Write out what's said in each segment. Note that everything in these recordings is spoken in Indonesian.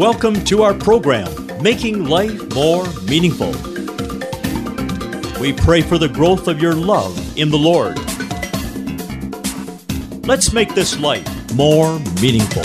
Welcome to our program, Making Life More Meaningful. We pray for the growth of your love in the Lord. Let's make this life more meaningful.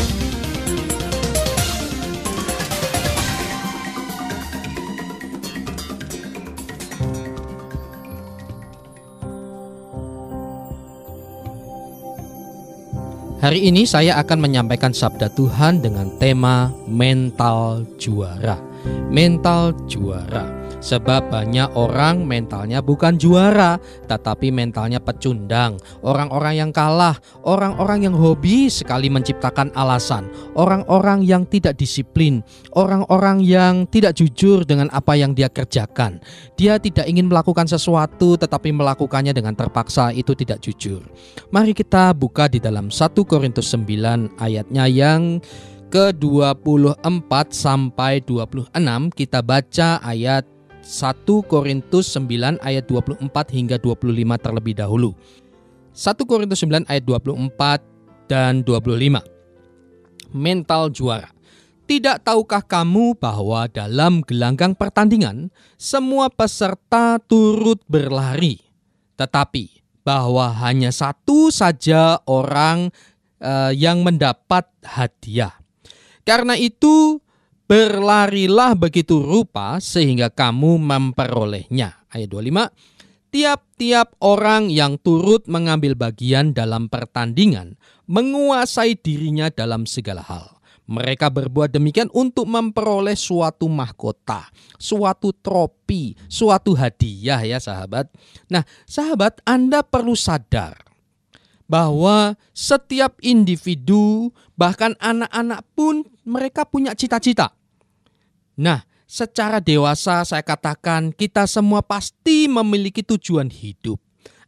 Hari ini saya akan menyampaikan sabda Tuhan dengan tema mental juara. Mental juara. Sebab banyak orang mentalnya bukan juara, tetapi mentalnya pecundang. Orang-orang yang kalah, orang-orang yang hobi sekali menciptakan alasan, orang-orang yang tidak disiplin, orang-orang yang tidak jujur dengan apa yang dia kerjakan. Dia tidak ingin melakukan sesuatu tetapi melakukannya dengan terpaksa, itu tidak jujur. Mari kita buka di dalam 1 Korintus 9 ayatnya yang ke-24 sampai 26. Kita baca ayat 1 Korintus 9 ayat 24 hingga 25 terlebih dahulu. 1 Korintus 9 ayat 24 dan 25. Mental juara. Tidak tahukah kamu bahwa dalam gelanggang pertandingan semua peserta turut berlari, tetapi bahwa hanya satu saja orang yang mendapat hadiah. Karena itu berlarilah begitu rupa sehingga kamu memperolehnya. Ayat 25. Tiap-tiap orang yang turut mengambil bagian dalam pertandingan menguasai dirinya dalam segala hal. Mereka berbuat demikian untuk memperoleh suatu mahkota, suatu trofi, suatu hadiah ya sahabat. Nah, sahabat, Anda perlu sadar bahwa setiap individu, bahkan anak-anak pun mereka punya cita-cita. Nah, secara dewasa saya katakan kita semua pasti memiliki tujuan hidup.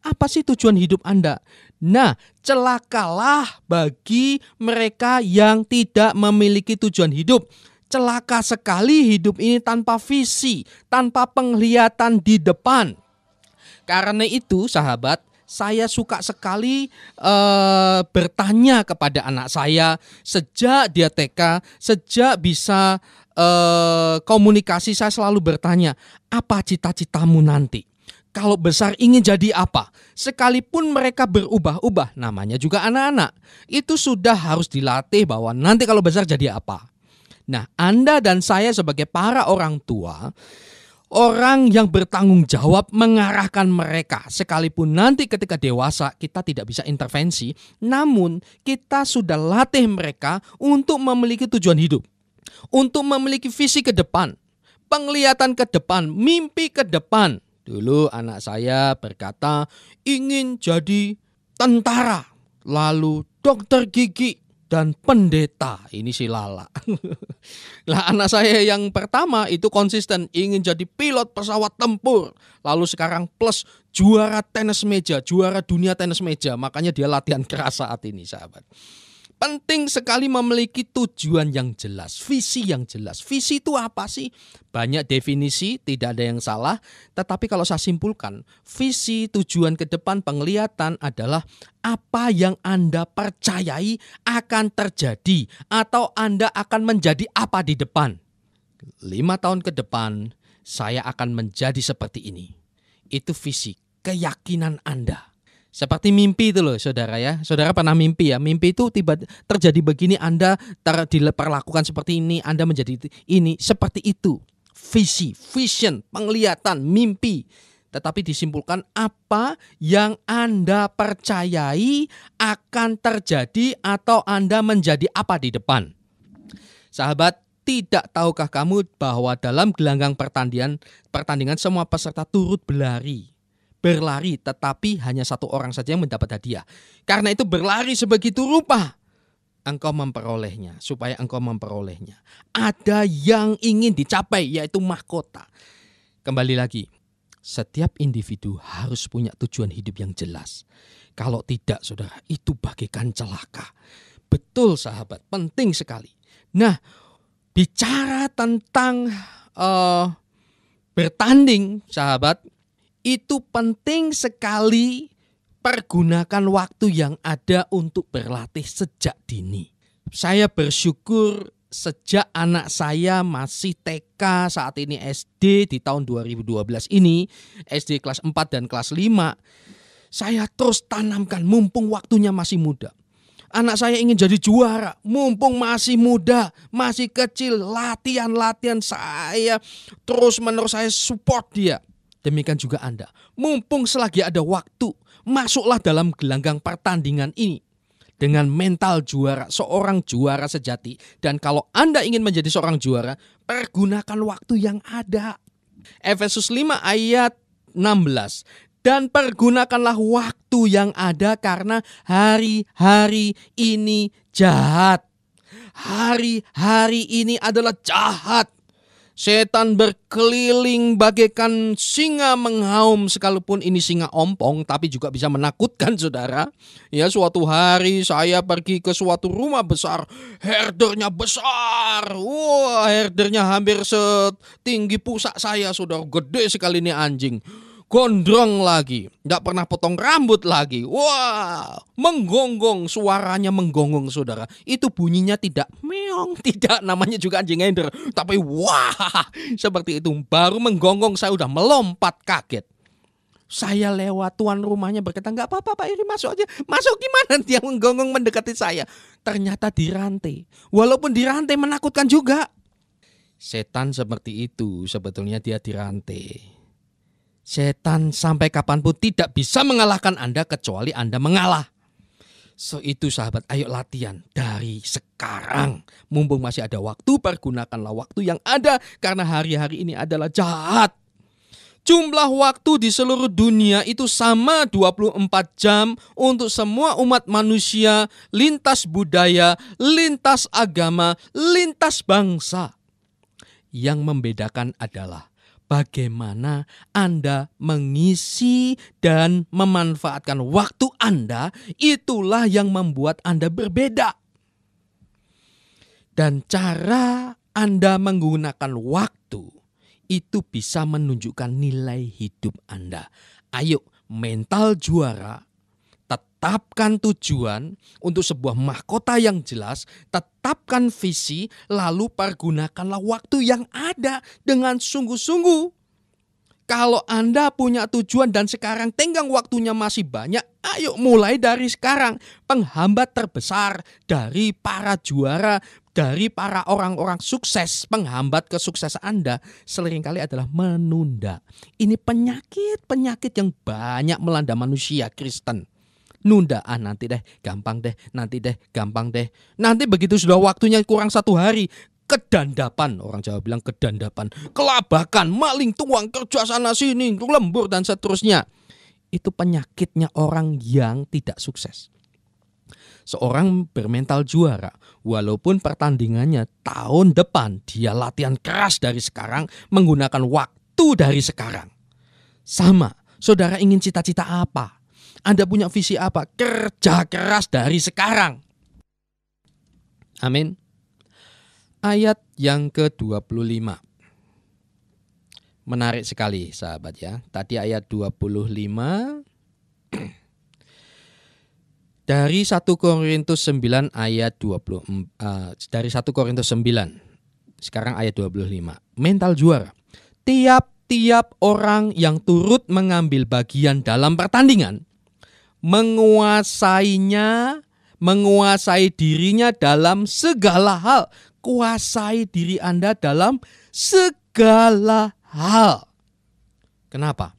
Apa sih tujuan hidup Anda? Nah, celakalah bagi mereka yang tidak memiliki tujuan hidup. Celaka sekali hidup ini tanpa visi, tanpa penglihatan di depan. Karena itu, sahabat, saya suka sekali bertanya kepada anak saya sejak dia TK, sejak bisa komunikasi, saya selalu bertanya, apa cita-citamu nanti? Kalau besar ingin jadi apa? Sekalipun mereka berubah-ubah, namanya juga anak-anak. Itu sudah harus dilatih bahwa nanti kalau besar jadi apa? Nah, Anda dan saya sebagai para orang tua, orang yang bertanggung jawab mengarahkan mereka. Sekalipun nanti ketika dewasa kita tidak bisa intervensi, namun kita sudah latih mereka untuk memiliki tujuan hidup. Untuk memiliki visi ke depan, penglihatan ke depan, mimpi ke depan. Dulu anak saya berkata ingin jadi tentara, lalu dokter gigi dan pendeta. Ini si Lala. Lah anak saya yang pertama itu konsisten ingin jadi pilot pesawat tempur. Lalu sekarang plus juara tenis meja, juara dunia tenis meja. Makanya dia latihan keras saat ini sahabat. Penting sekali memiliki tujuan yang jelas, visi yang jelas. Visi itu apa sih? Banyak definisi, tidak ada yang salah. Tetapi kalau saya simpulkan, visi, tujuan ke depan, penglihatan adalah apa yang Anda percayai akan terjadi atau Anda akan menjadi apa di depan. 5 tahun ke depan, saya akan menjadi seperti ini. Itu visi, keyakinan Anda. Seperti mimpi itu loh saudara ya. Saudara pernah mimpi ya. Mimpi itu tiba terjadi begini, Anda diperlakukan seperti ini, Anda menjadi ini. Seperti itu. Visi, vision, penglihatan, mimpi. Tetapi disimpulkan apa yang Anda percayai akan terjadi atau Anda menjadi apa di depan. Sahabat, tidak tahukah kamu bahwa dalam gelanggang pertandingan semua peserta turut berlari, tetapi hanya satu orang saja yang mendapat hadiah. Karena itu berlari sebegitu rupa engkau memperolehnya, supaya engkau memperolehnya. Ada yang ingin dicapai, yaitu mahkota. Kembali lagi, setiap individu harus punya tujuan hidup yang jelas. Kalau tidak, saudara, itu bagaikan celaka. Betul sahabat, penting sekali. Nah, bicara tentang bertanding, sahabat, itu penting sekali pergunakan waktu yang ada untuk berlatih sejak dini. Saya bersyukur sejak anak saya masih TK, saat ini SD di tahun 2012 ini, SD kelas 4 dan kelas 5, saya terus tanamkan mumpung waktunya masih muda. Anak saya ingin jadi juara, mumpung masih muda, masih kecil, latihan-latihan saya terus-menerus saya support dia. Demikian juga Anda, mumpung selagi ada waktu, masuklah dalam gelanggang pertandingan ini dengan mental juara, seorang juara sejati. Dan kalau Anda ingin menjadi seorang juara, pergunakan waktu yang ada. Efesus 5 ayat 16. Dan pergunakanlah waktu yang ada karena hari-hari ini jahat. Hari-hari ini adalah jahat. Setan berkeliling bagaikan singa menghaum, sekalipun ini singa ompong tapi juga bisa menakutkan saudara. Ya, suatu hari saya pergi ke suatu rumah besar, herdernya besar. Wah, herdernya hampir setinggi pusak saya, saudara. Gede sekali ini anjing. Gondrong lagi, gak pernah potong rambut lagi. Wah, menggonggong, suaranya menggonggong saudara. Itu bunyinya tidak meong, tidak, namanya juga anjing herder. Tapi wah, seperti itu. Baru menggonggong saya udah melompat kaget. Saya lewat, tuan rumahnya berkata, gak apa-apa Pak Iri, masuk aja. Masuk gimana, dia menggonggong mendekati saya. Ternyata dirantai. Walaupun dirantai menakutkan juga. Setan seperti itu, sebetulnya dia dirantai. Setan sampai kapanpun tidak bisa mengalahkan Anda kecuali Anda mengalah. So itu sahabat, ayo latihan dari sekarang. Mumpung masih ada waktu, pergunakanlah waktu yang ada karena hari-hari ini adalah jahat. Jumlah waktu di seluruh dunia itu sama 24 jam untuk semua umat manusia, lintas budaya, lintas agama, lintas bangsa. Yang membedakan adalah bagaimana Anda mengisi dan memanfaatkan waktu Anda, itulah yang membuat Anda berbeda. Dan cara Anda menggunakan waktu, itu bisa menunjukkan nilai hidup Anda. Ayo, mental juara. Tetapkan tujuan untuk sebuah mahkota yang jelas, tetapkan visi, lalu pergunakanlah waktu yang ada dengan sungguh-sungguh. Kalau Anda punya tujuan dan sekarang tenggang waktunya masih banyak, ayo mulai dari sekarang. Penghambat terbesar dari para juara, dari para orang-orang sukses, penghambat kesuksesan Anda seringkali adalah menunda. Ini penyakit yang banyak melanda manusia Kristen. Nunda, nanti deh, gampang deh, nanti deh, gampang deh. Nanti begitu sudah waktunya kurang 1 hari, kedandapan, orang Jawa bilang kedandapan, kelabakan, maling tuang, kerja sana sini, lembur dan seterusnya. Itu penyakitnya orang yang tidak sukses. Seorang bermental juara, walaupun pertandingannya tahun depan, dia latihan keras dari sekarang, menggunakan waktu dari sekarang. Sama, saudara ingin cita-cita apa? Anda punya visi apa? Kerja keras dari sekarang. Amin. Ayat yang ke-25. Menarik sekali sahabat ya. Tadi ayat 25. Dari 1 Korintus 9 ayat 20. Dari 1 Korintus 9. Sekarang ayat 25. Mental juara. Tiap orang yang turut mengambil bagian dalam pertandingan, menguasai dirinya dalam segala hal. Kuasai diri Anda dalam segala hal. Kenapa?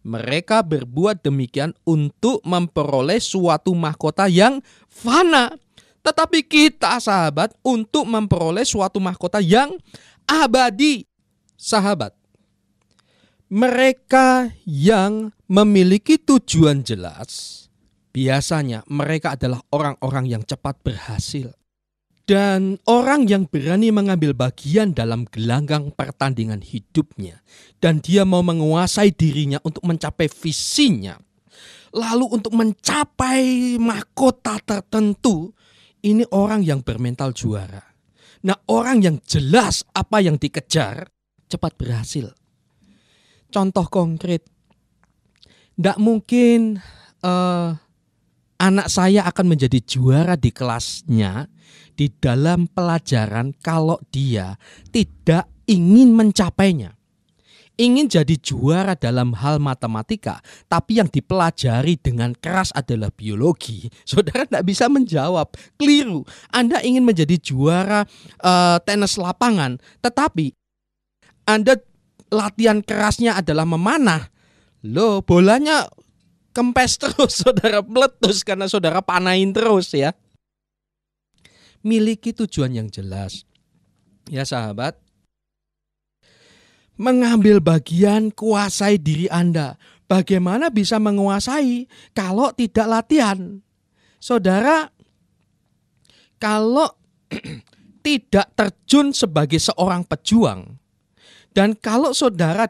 Mereka berbuat demikian untuk memperoleh suatu mahkota yang fana. Tetapi kita sahabat untuk memperoleh suatu mahkota yang abadi. Sahabat, mereka yang memiliki tujuan jelas, biasanya mereka adalah orang-orang yang cepat berhasil. Dan orang yang berani mengambil bagian dalam gelanggang pertandingan hidupnya. Dan dia mau menguasai dirinya untuk mencapai visinya. Lalu untuk mencapai mahkota tertentu, ini orang yang bermental juara. Nah, orang yang jelas apa yang dikejar, cepat berhasil. Contoh konkret, tidak mungkin anak saya akan menjadi juara di kelasnya di dalam pelajaran kalau dia tidak ingin mencapainya. Ingin jadi juara dalam hal matematika, tapi yang dipelajari dengan keras adalah biologi. Saudara tidak bisa menjawab, keliru. Anda ingin menjadi juara tenis lapangan, tetapi Anda latihan kerasnya adalah memanah. Loh, bolanya kempes terus, saudara, meletus karena saudara panahin terus ya. Miliki tujuan yang jelas. Ya sahabat, mengambil bagian, kuasai diri Anda. Bagaimana bisa menguasai kalau tidak latihan? Saudara, kalau tidak terjun sebagai seorang pejuang, dan kalau saudara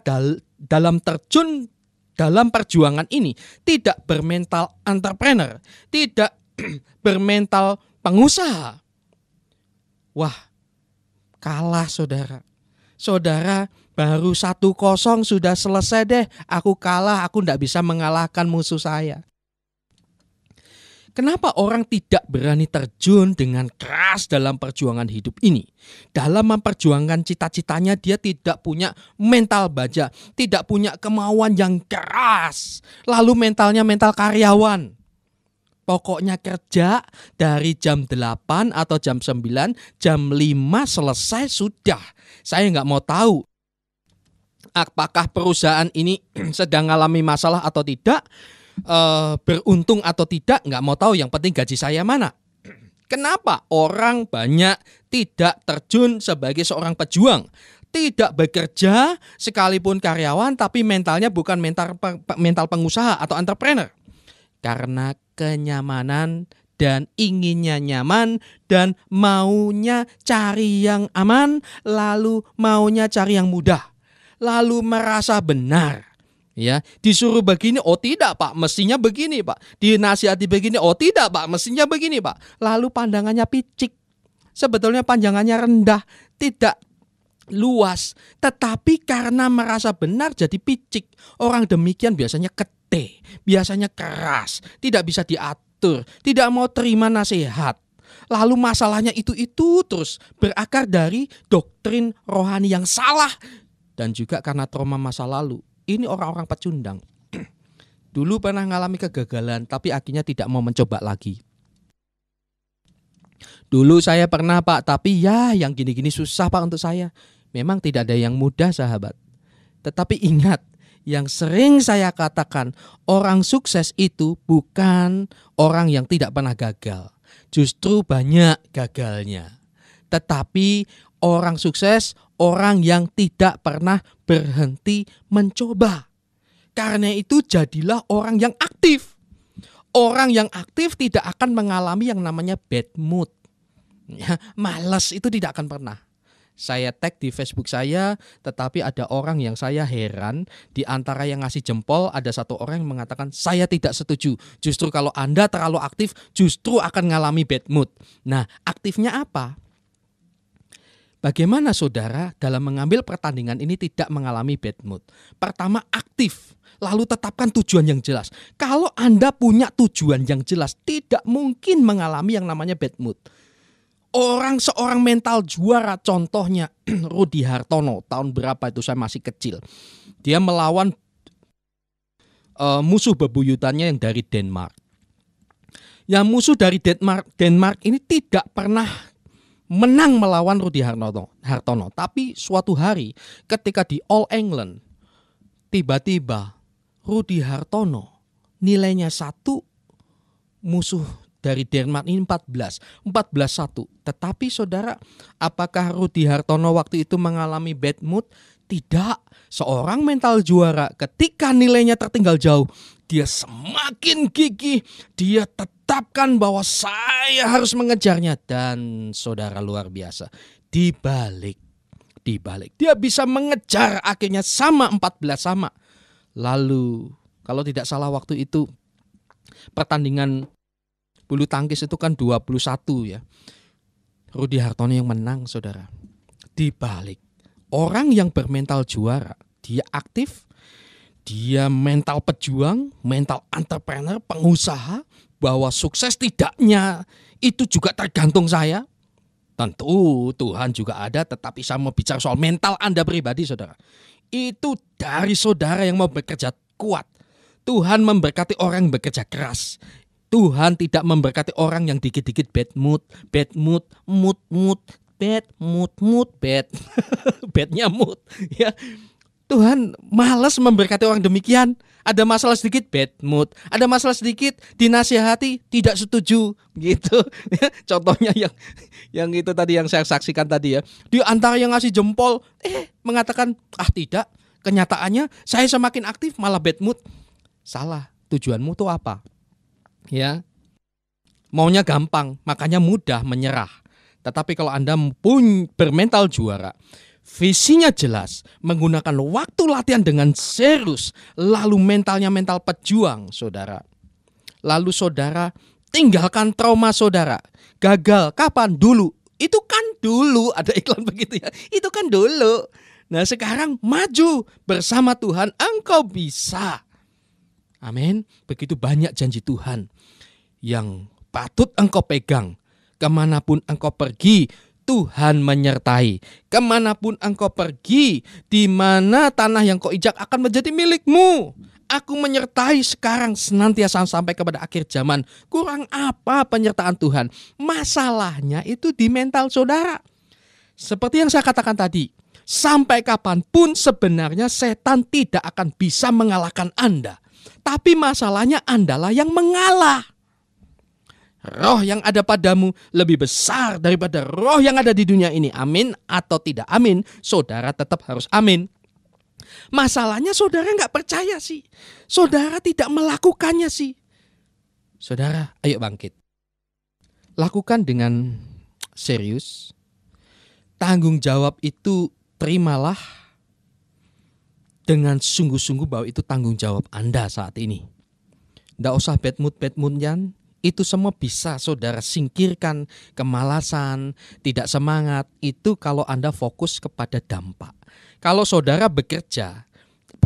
dalam terjun dalam perjuangan ini tidak bermental entrepreneur, tidak bermental pengusaha, wah, kalah saudara. Saudara, baru 1-0 sudah selesai deh. Aku kalah, aku tidak bisa mengalahkan musuh saya. Kenapa orang tidak berani terjun dengan keras dalam perjuangan hidup ini? Dalam memperjuangkan cita-citanya dia tidak punya mental baja, tidak punya kemauan yang keras. Lalu mentalnya mental karyawan. Pokoknya kerja dari jam 8 atau jam 9, jam 5 selesai sudah. Saya nggak mau tahu apakah perusahaan ini sedang mengalami masalah atau tidak, beruntung atau tidak, nggak mau tahu. Yang penting gaji saya mana. Kenapa orang banyak tidak terjun sebagai seorang pejuang? Tidak bekerja sekalipun karyawan, tapi mentalnya bukan mental pengusaha atau entrepreneur. Karena kenyamanan dan inginnya nyaman dan maunya cari yang aman, lalu maunya cari yang mudah, lalu merasa benar. Ya, disuruh begini, oh tidak Pak, mestinya begini Pak. Dinasihati begini, oh tidak Pak, mestinya begini Pak. Lalu pandangannya picik. Sebetulnya pandangannya rendah, tidak luas, tetapi karena merasa benar jadi picik. Orang demikian biasanya kete, biasanya keras, tidak bisa diatur, tidak mau terima nasihat. Lalu masalahnya itu terus berakar dari doktrin rohani yang salah dan juga karena trauma masa lalu. Ini orang-orang pecundang. Dulu pernah mengalami kegagalan tapi akhirnya tidak mau mencoba lagi. Dulu saya pernah Pak, tapi ya yang gini-gini susah Pak untuk saya. Memang tidak ada yang mudah sahabat. Tetapi ingat, yang sering saya katakan, orang sukses itu bukan orang yang tidak pernah gagal. Justru banyak gagalnya. Tetapi orang sukses, orang yang tidak pernah berhenti mencoba. Karena itu jadilah orang yang aktif. Orang yang aktif tidak akan mengalami yang namanya bad mood. Ya, malas itu tidak akan pernah. Saya tag di Facebook saya, tetapi ada orang yang saya heran. Di antara yang ngasih jempol, ada satu orang yang mengatakan, saya tidak setuju. Justru kalau Anda terlalu aktif, justru akan mengalami bad mood. Nah, aktifnya apa? Bagaimana saudara dalam mengambil pertandingan ini tidak mengalami bad mood? Pertama, aktif. Lalu tetapkan tujuan yang jelas. Kalau Anda punya tujuan yang jelas, tidak mungkin mengalami yang namanya bad mood. Seorang mental juara, contohnya Rudi Hartono, tahun berapa itu saya masih kecil. Dia melawan musuh bebuyutannya yang dari Denmark. Yang musuh dari Denmark ini tidak pernah menang melawan Rudi Hartono. Tapi suatu hari ketika di All England, tiba-tiba Rudi Hartono nilainya 1, musuh dari Denmark ini 14-1. Tetapi saudara, apakah Rudi Hartono waktu itu mengalami bad mood? Tidak. Seorang mental juara ketika nilainya tertinggal jauh, dia semakin gigih. Dia tetapkan bahwa saya harus mengejarnya. Dan saudara luar biasa, dibalik. Dia bisa mengejar, akhirnya sama 14-sama. Lalu kalau tidak salah waktu itu pertandingan bulu tangkis itu kan 21 ya. Rudi Hartono yang menang saudara. Dibalik, orang yang bermental juara, dia aktif, dia mental pejuang, mental entrepreneur, pengusaha, bahwa sukses tidaknya itu juga tergantung saya? Tentu Tuhan juga ada, tetapi saya mau bicara soal mental Anda pribadi, saudara. Itu dari saudara yang mau bekerja kuat. Tuhan memberkati orang yang bekerja keras. Tuhan tidak memberkati orang yang dikit-dikit bad mood, bad badnya mood. Ya, Tuhan malas memberkati orang demikian. Ada masalah sedikit bad mood, ada masalah sedikit dinasihati tidak setuju gitu. Contohnya yang itu tadi yang saya saksikan tadi ya. Di antara yang ngasih jempol mengatakan tidak. Kenyataannya saya semakin aktif malah bad mood. Salah. Tujuanmu tuh apa? Ya. Maunya gampang, makanya mudah menyerah. Tetapi kalau Anda pun bermental juara, visinya jelas, menggunakan waktu latihan dengan serius, lalu mentalnya mental pejuang, saudara. Lalu saudara tinggalkan trauma saudara. Gagal, kapan? Dulu. Itu kan dulu, ada iklan begitu ya. Itu kan dulu. Nah sekarang maju bersama Tuhan, engkau bisa. Amin. Begitu banyak janji Tuhan yang patut engkau pegang. Kemanapun engkau pergi, Tuhan menyertai. Kemanapun engkau pergi, di mana tanah yang kau injak akan menjadi milikmu. Aku menyertai sekarang senantiasa sampai kepada akhir zaman. Kurang apa penyertaan Tuhan? Masalahnya itu di mental saudara. Seperti yang saya katakan tadi, sampai kapanpun sebenarnya setan tidak akan bisa mengalahkan Anda. Tapi masalahnya Andalah yang mengalah. Roh yang ada padamu lebih besar daripada roh yang ada di dunia ini. Amin atau tidak amin, saudara tetap harus amin. Masalahnya saudara gak percaya sih. Saudara tidak melakukannya sih. Saudara, ayo bangkit. Lakukan dengan serius. Tanggung jawab itu terimalah dengan sungguh-sungguh bahwa itu tanggung jawab Anda saat ini. Gak usah bad mood-nya. Itu semua bisa saudara singkirkan. Kemalasan, tidak semangat, itu kalau Anda fokus kepada dampak. Kalau saudara bekerja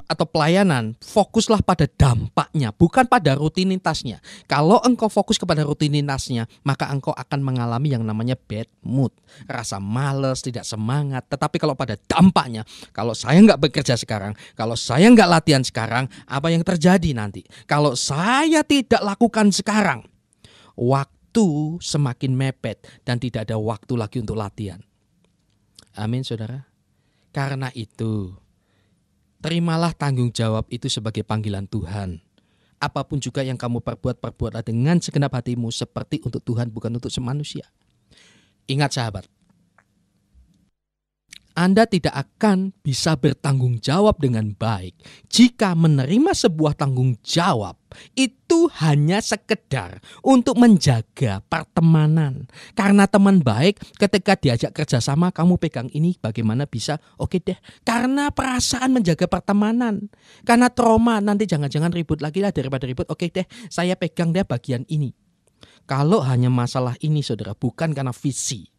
atau pelayanan, fokuslah pada dampaknya, bukan pada rutinitasnya. Kalau engkau fokus kepada rutinitasnya, maka engkau akan mengalami yang namanya bad mood, rasa malas, tidak semangat. Tetapi kalau pada dampaknya, kalau saya nggak bekerja sekarang, kalau saya nggak latihan sekarang, apa yang terjadi nanti? Kalau saya tidak lakukan sekarang, waktu semakin mepet dan tidak ada waktu lagi untuk latihan. Amin, saudara. Karena itu, terimalah tanggung jawab itu sebagai panggilan Tuhan. Apapun juga yang kamu perbuatlah dengan segenap hatimu seperti untuk Tuhan, bukan untuk manusia. Ingat sahabat, Anda tidak akan bisa bertanggung jawab dengan baik jika menerima sebuah tanggung jawab itu hanya sekedar untuk menjaga pertemanan. Karena teman baik ketika diajak kerjasama, kamu pegang ini bagaimana bisa? Oke deh. Karena perasaan menjaga pertemanan. Karena trauma, nanti jangan-jangan ribut lagi lah, daripada ribut. Oke deh, saya pegang deh bagian ini. Kalau hanya masalah ini saudara, bukan karena visi,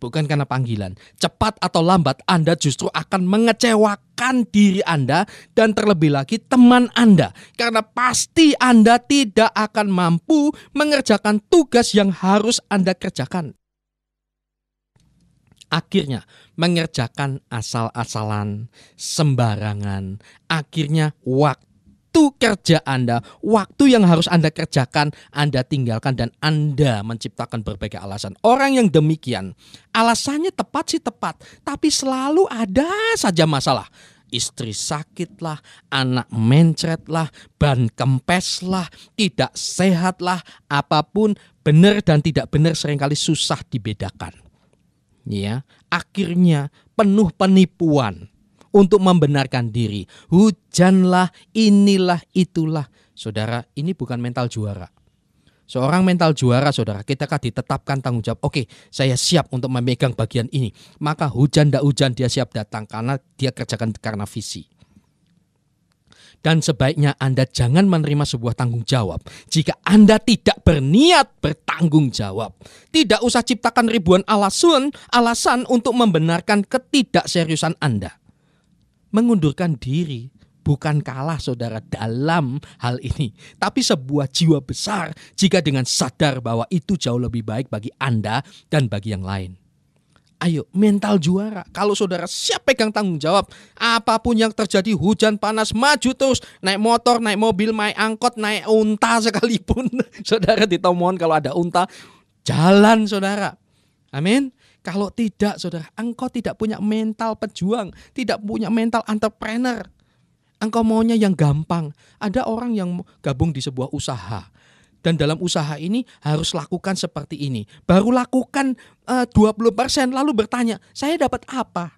bukan karena panggilan, cepat atau lambat Anda justru akan mengecewakan diri Anda dan terlebih lagi teman Anda. Karena pasti Anda tidak akan mampu mengerjakan tugas yang harus Anda kerjakan. Akhirnya mengerjakan asal-asalan, sembarangan. Akhirnya waktu kerja Anda, waktu yang harus Anda kerjakan, Anda tinggalkan dan Anda menciptakan berbagai alasan. Orang yang demikian, alasannya tepat sih tepat, tapi selalu ada saja masalah. Istri sakit lah, anak mencret lah, ban kempes lah, tidak sehat lah, apapun benar dan tidak benar seringkali susah dibedakan. Ya, akhirnya penuh penipuan. Untuk membenarkan diri, hujanlah, inilah, itulah. Saudara, ini bukan mental juara. Seorang mental juara, saudara, kita kan ditetapkan tanggung jawab. Oke, saya siap untuk memegang bagian ini. Maka hujan tidak hujan dia siap datang karena dia kerjakan karena visi. Dan sebaiknya Anda jangan menerima sebuah tanggung jawab jika Anda tidak berniat bertanggung jawab. Tidak usah ciptakan ribuan alasan untuk membenarkan ketidakseriusan Anda. Mengundurkan diri bukan kalah saudara dalam hal ini, tapi sebuah jiwa besar jika dengan sadar bahwa itu jauh lebih baik bagi Anda dan bagi yang lain. Ayo, mental juara. Kalau saudara siap pegang tanggung jawab, apapun yang terjadi, hujan panas, maju terus. Naik motor, naik mobil, naik angkot, naik unta sekalipun. Saudara ditomohon kalau ada unta, jalan saudara. Amin. Kalau tidak saudara, engkau tidak punya mental pejuang, tidak punya mental entrepreneur. Engkau maunya yang gampang. Ada orang yang gabung di sebuah usaha. Dan dalam usaha ini harus lakukan seperti ini. Baru lakukan 20% lalu bertanya, saya dapat apa?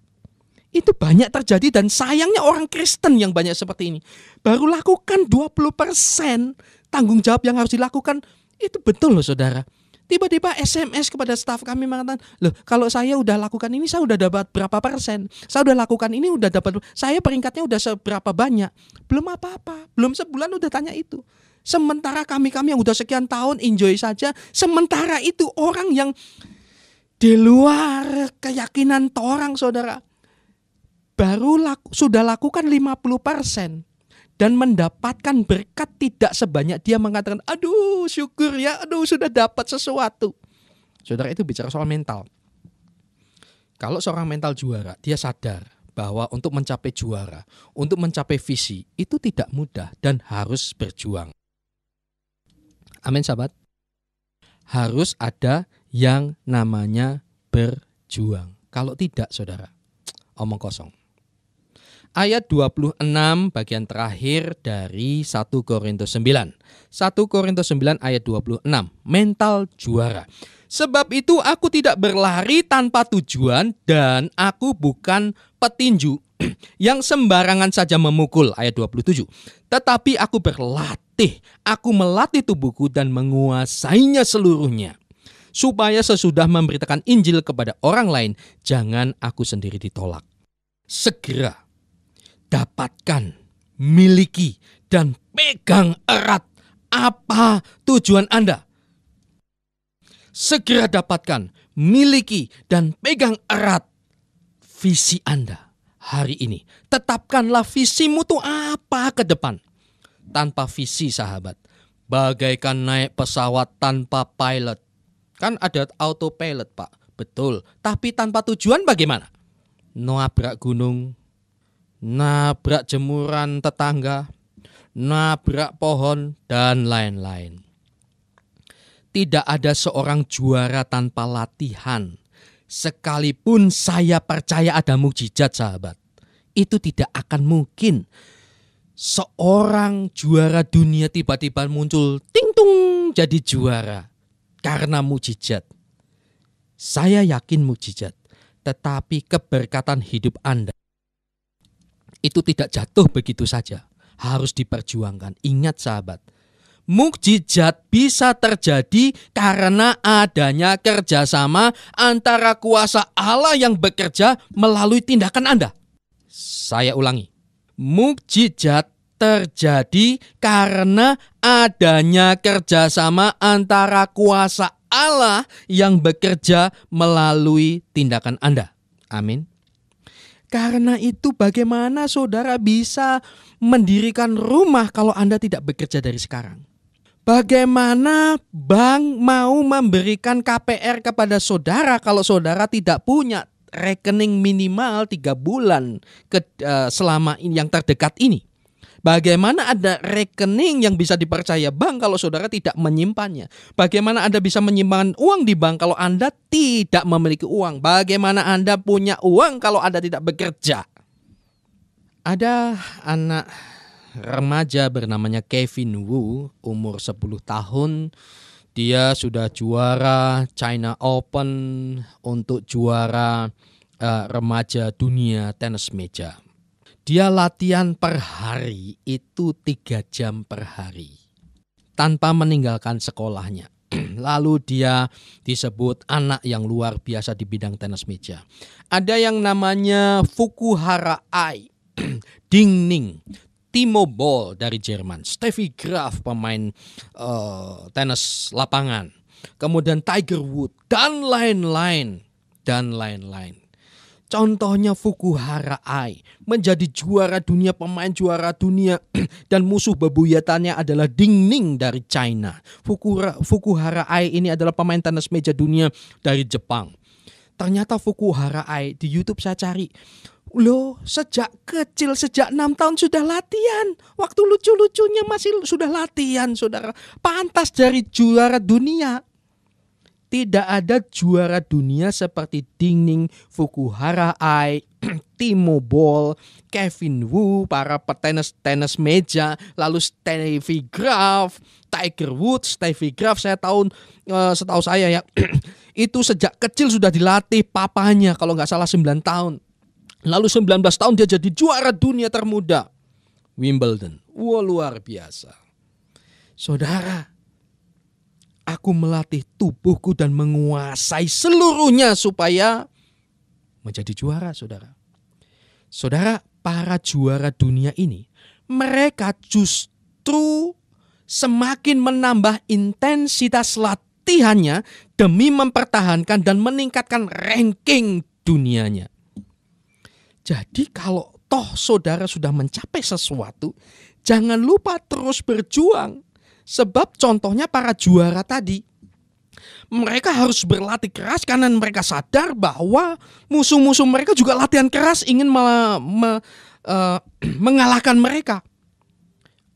Itu banyak terjadi dan sayangnya orang Kristen yang banyak seperti ini. Baru lakukan 20% tanggung jawab yang harus dilakukan. Itu betul loh saudara. Tiba-tiba SMS kepada staf kami mengatakan, loh kalau saya udah lakukan ini saya udah dapat berapa persen. Saya udah lakukan ini udah dapat, saya peringkatnya udah seberapa banyak. Belum apa-apa, belum sebulan udah tanya itu. Sementara kami yang udah sekian tahun enjoy saja. Sementara itu orang yang di luar keyakinan orang saudara baru sudah lakukan 50% dan mendapatkan berkat tidak sebanyak dia mengatakan, aduh syukur ya, aduh sudah dapat sesuatu. Saudara, itu bicara soal mental. Kalau seorang mental juara, dia sadar bahwa untuk mencapai juara, untuk mencapai visi itu tidak mudah dan harus berjuang. Amin sahabat. Harus ada yang namanya berjuang. Kalau tidak saudara, omong kosong. Ayat 26 bagian terakhir dari 1 Korintus 9. 1 Korintus 9 ayat 26. Mental juara. Sebab itu aku tidak berlari tanpa tujuan dan aku bukan petinju yang sembarangan saja memukul. Ayat 27. Tetapi aku berlatih. Aku melatih tubuhku dan menguasainya seluruhnya. Supaya sesudah memberitakan Injil kepada orang lain, jangan aku sendiri ditolak. Segera dapatkan, miliki, dan pegang erat apa tujuan Anda. Segera dapatkan, miliki, dan pegang erat visi Anda hari ini. Tetapkanlah visimu itu apa ke depan. Tanpa visi sahabat, bagaikan naik pesawat tanpa pilot. Kan ada autopilot pak, betul. Tapi tanpa tujuan bagaimana? Nabrak gunung, nabrak jemuran tetangga, nabrak pohon, dan lain-lain. Tidak ada seorang juara tanpa latihan. Sekalipun saya percaya ada mukjizat sahabat, itu tidak akan mungkin. Seorang juara dunia tiba-tiba muncul ting-tung jadi juara karena mukjizat. Saya yakin mukjizat, tetapi keberkatan hidup Anda itu tidak jatuh begitu saja, harus diperjuangkan. Ingat sahabat, mukjizat bisa terjadi karena adanya kerjasama antara kuasa Allah yang bekerja melalui tindakan Anda. Saya ulangi, mukjizat terjadi karena adanya kerjasama antara kuasa Allah yang bekerja melalui tindakan Anda. Amin. Karena itu bagaimana saudara bisa mendirikan rumah kalau Anda tidak bekerja dari sekarang? Bagaimana bank mau memberikan KPR kepada saudara kalau saudara tidak punya rekening minimal 3 bulan selama ini yang terdekat ini? Bagaimana ada rekening yang bisa dipercaya bank kalau saudara tidak menyimpannya? Bagaimana Anda bisa menyimpan uang di bank kalau Anda tidak memiliki uang? Bagaimana Anda punya uang kalau Anda tidak bekerja? Ada anak remaja bernamanya Kevin Wu, umur 10 tahun. Dia sudah juara China Open untuk juara remaja dunia tenis meja. Dia latihan per hari itu 3 jam per hari tanpa meninggalkan sekolahnya. Lalu dia disebut anak yang luar biasa di bidang tenis meja. Ada yang namanya Fukuhara Ai, Ding Ning, Timo Boll dari Jerman, Steffi Graf pemain tenis lapangan, kemudian Tiger Woods dan lain-lain. Contohnya Fukuhara Ai, menjadi juara dunia, pemain juara dunia dan musuh bebuyutannya adalah Ding Ning dari China. Fukuhara Ai ini adalah pemain tenis meja dunia dari Jepang. Ternyata Fukuhara Ai di YouTube saya cari, loh sejak kecil, sejak 6 tahun sudah latihan. Waktu lucu-lucunya masih sudah latihan, saudara. Pantas dari juara dunia. Tidak ada juara dunia seperti Ding Ning, Fukuhara Ai, Timo Boll, Kevin Wu, para petenis meja, lalu Steffi Graf, Tiger Woods. Steffi Graf setahu saya ya, itu sejak kecil sudah dilatih papanya kalau nggak salah 9 tahun. Lalu 19 tahun dia jadi juara dunia termuda Wimbledon. Wah, luar biasa. Saudara, aku melatih tubuhku dan menguasai seluruhnya supaya menjadi juara, saudara. Saudara, para juara dunia ini, mereka justru semakin menambah intensitas latihannya demi mempertahankan dan meningkatkan ranking dunianya. Jadi kalau toh saudara sudah mencapai sesuatu, jangan lupa terus berjuang. Sebab contohnya para juara tadi, mereka harus berlatih keras karena mereka sadar bahwa musuh-musuh mereka juga latihan keras ingin mengalahkan mereka.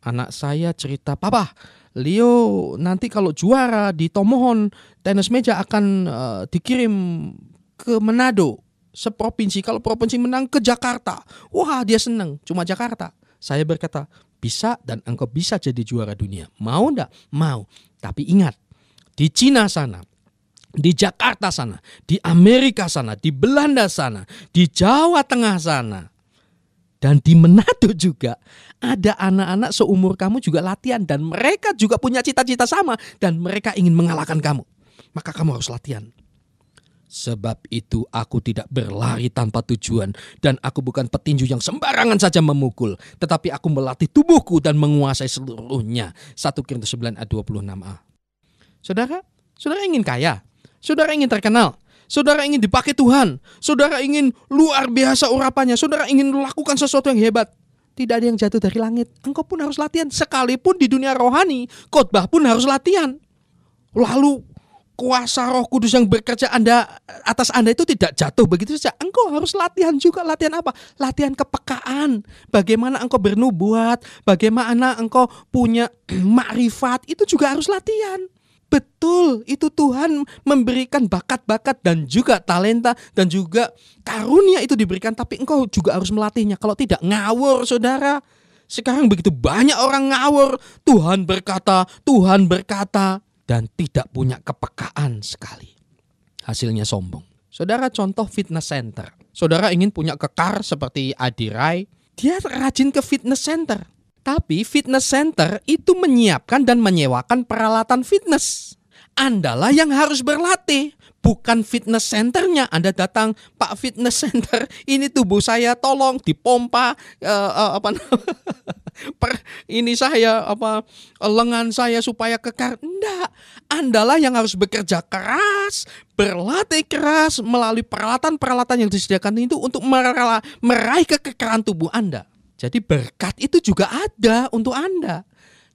Anak saya cerita, "Papa, Leo nanti kalau juara di Tomohon tenis meja akan dikirim ke Manado seprovinsi. Kalau provinsi menang ke Jakarta." Wah, dia senang. Cuma Jakarta. Saya berkata, bisa dan engkau bisa jadi juara dunia. Mau enggak? Mau. Tapi ingat, di Cina sana, di Jakarta sana, di Amerika sana, di Belanda sana, di Jawa Tengah sana, dan di Manado juga ada anak-anak seumur kamu juga latihan dan mereka juga punya cita-cita sama dan mereka ingin mengalahkan kamu. Maka kamu harus latihan. Sebab itu aku tidak berlari tanpa tujuan dan aku bukan petinju yang sembarangan saja memukul, tetapi aku melatih tubuhku dan menguasai seluruhnya. 1 Korintus 9 ayat 26a. Saudara ingin kaya, saudara ingin terkenal, saudara ingin dipakai Tuhan, saudara ingin luar biasa urapannya, saudara ingin melakukan sesuatu yang hebat. Tidak ada yang jatuh dari langit. Engkau pun harus latihan. Sekalipun di dunia rohani, khotbah pun harus latihan. Lalu kuasa Roh Kudus yang bekerja atas Anda itu tidak jatuh begitu saja. Engkau harus latihan juga. Latihan apa? Latihan kepekaan. Bagaimana engkau bernubuat, bagaimana engkau punya makrifat, itu juga harus latihan. Betul, itu Tuhan memberikan bakat-bakat dan juga talenta dan juga karunia itu diberikan, tapi engkau juga harus melatihnya. Kalau tidak, ngawur, saudara. Sekarang begitu banyak orang ngawur. Tuhan berkata, dan tidak punya kepekaan sekali. Hasilnya sombong. Saudara, contoh fitness center. Saudara ingin punya kekar seperti Adi Rai, dia rajin ke fitness center. Tapi fitness center itu menyiapkan dan menyewakan peralatan fitness. Andalah yang harus berlatih, bukan fitness centernya. Anda datang, Pak Fitness Center, ini tubuh saya tolong dipompa lengan saya supaya kekar. Enggak, Andalah yang harus bekerja keras, berlatih keras melalui peralatan-peralatan yang disediakan itu untuk meraih kekekaran tubuh Anda. Jadi berkat itu juga ada untuk Anda.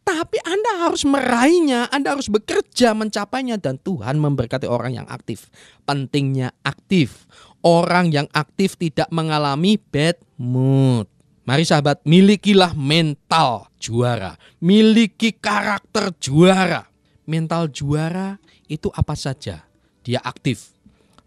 Tapi Anda harus meraihnya, Anda harus bekerja mencapainya dan Tuhan memberkati orang yang aktif. Pentingnya aktif. Orang yang aktif tidak mengalami bad mood. Mari sahabat, milikilah mental juara. Miliki karakter juara. Mental juara itu apa saja? Dia aktif,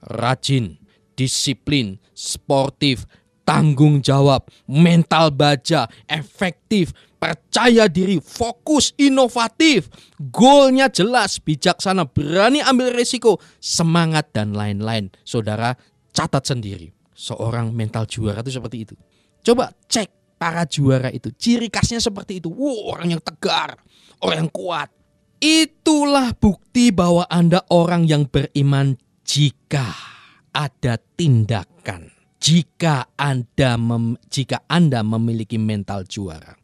rajin, disiplin, sportif, tanggung jawab, mental baja, efektif, percaya diri, fokus, inovatif, goalnya jelas, bijaksana, berani ambil risiko, semangat dan lain-lain. Saudara, catat sendiri. Seorang mental juara itu seperti itu. Coba cek para juara itu, ciri khasnya seperti itu. Orang yang tegar, orang yang kuat. Itulah bukti bahwa Anda orang yang beriman jika ada tindakan. Jika Anda memiliki mental juara,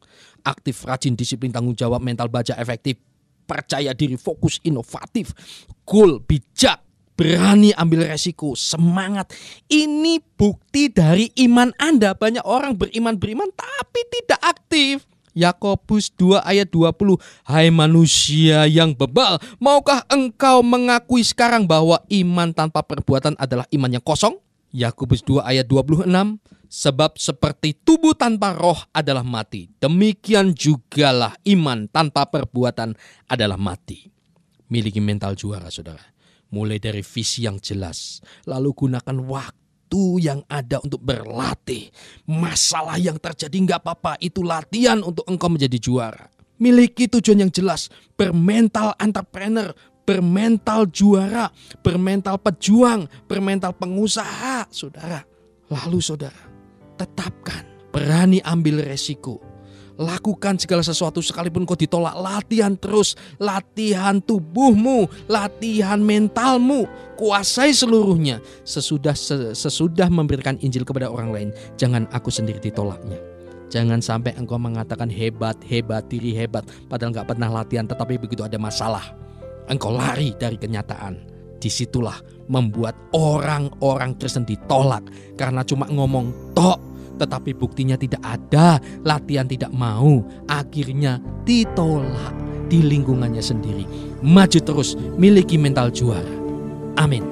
aktif, rajin, disiplin, tanggung jawab, mental baja, efektif, percaya diri, fokus, inovatif, goal, bijak, berani ambil resiko, semangat. Ini bukti dari iman Anda. Banyak orang beriman tapi tidak aktif. Yakobus 2 ayat 20. Hai manusia yang bebal, maukah engkau mengakui sekarang bahwa iman tanpa perbuatan adalah iman yang kosong? Yakobus 2 ayat 26. Sebab seperti tubuh tanpa roh adalah mati, demikian jugalah iman tanpa perbuatan adalah mati. Miliki mental juara, saudara. Mulai dari visi yang jelas, lalu gunakan waktu yang ada untuk berlatih. Masalah yang terjadi gak apa-apa, itu latihan untuk engkau menjadi juara. Miliki tujuan yang jelas, bermental entrepreneur, bermental juara, bermental pejuang, bermental pengusaha, saudara. Lalu saudara, tetapkan, berani ambil resiko. Lakukan segala sesuatu sekalipun kau ditolak. Latihan terus, latihan tubuhmu, latihan mentalmu. Kuasai seluruhnya. Sesudah memberikan Injil kepada orang lain, jangan aku sendiri ditolaknya. Jangan sampai engkau mengatakan hebat, diri hebat, padahal gak pernah latihan, tetapi begitu ada masalah, engkau lari dari kenyataan. Disitulah membuat orang-orang Kristen ditolak karena cuma ngomong tok, tetapi buktinya tidak ada, latihan tidak mau, akhirnya ditolak di lingkungannya sendiri. Maju terus, miliki mental juara. Amin.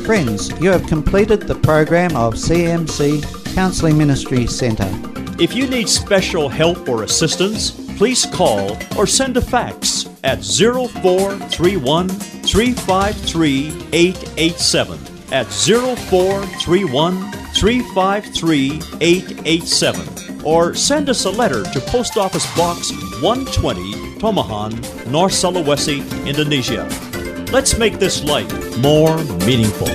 Friends, you have completed the program of CMC Counseling Ministry Centre. If you need special help or assistance, please call or send a fax at 0431 353 887. At 0431 353 887, or send us a letter to Post Office Box 120, Tomohon, North Sulawesi, Indonesia. Let's make this life more meaningful.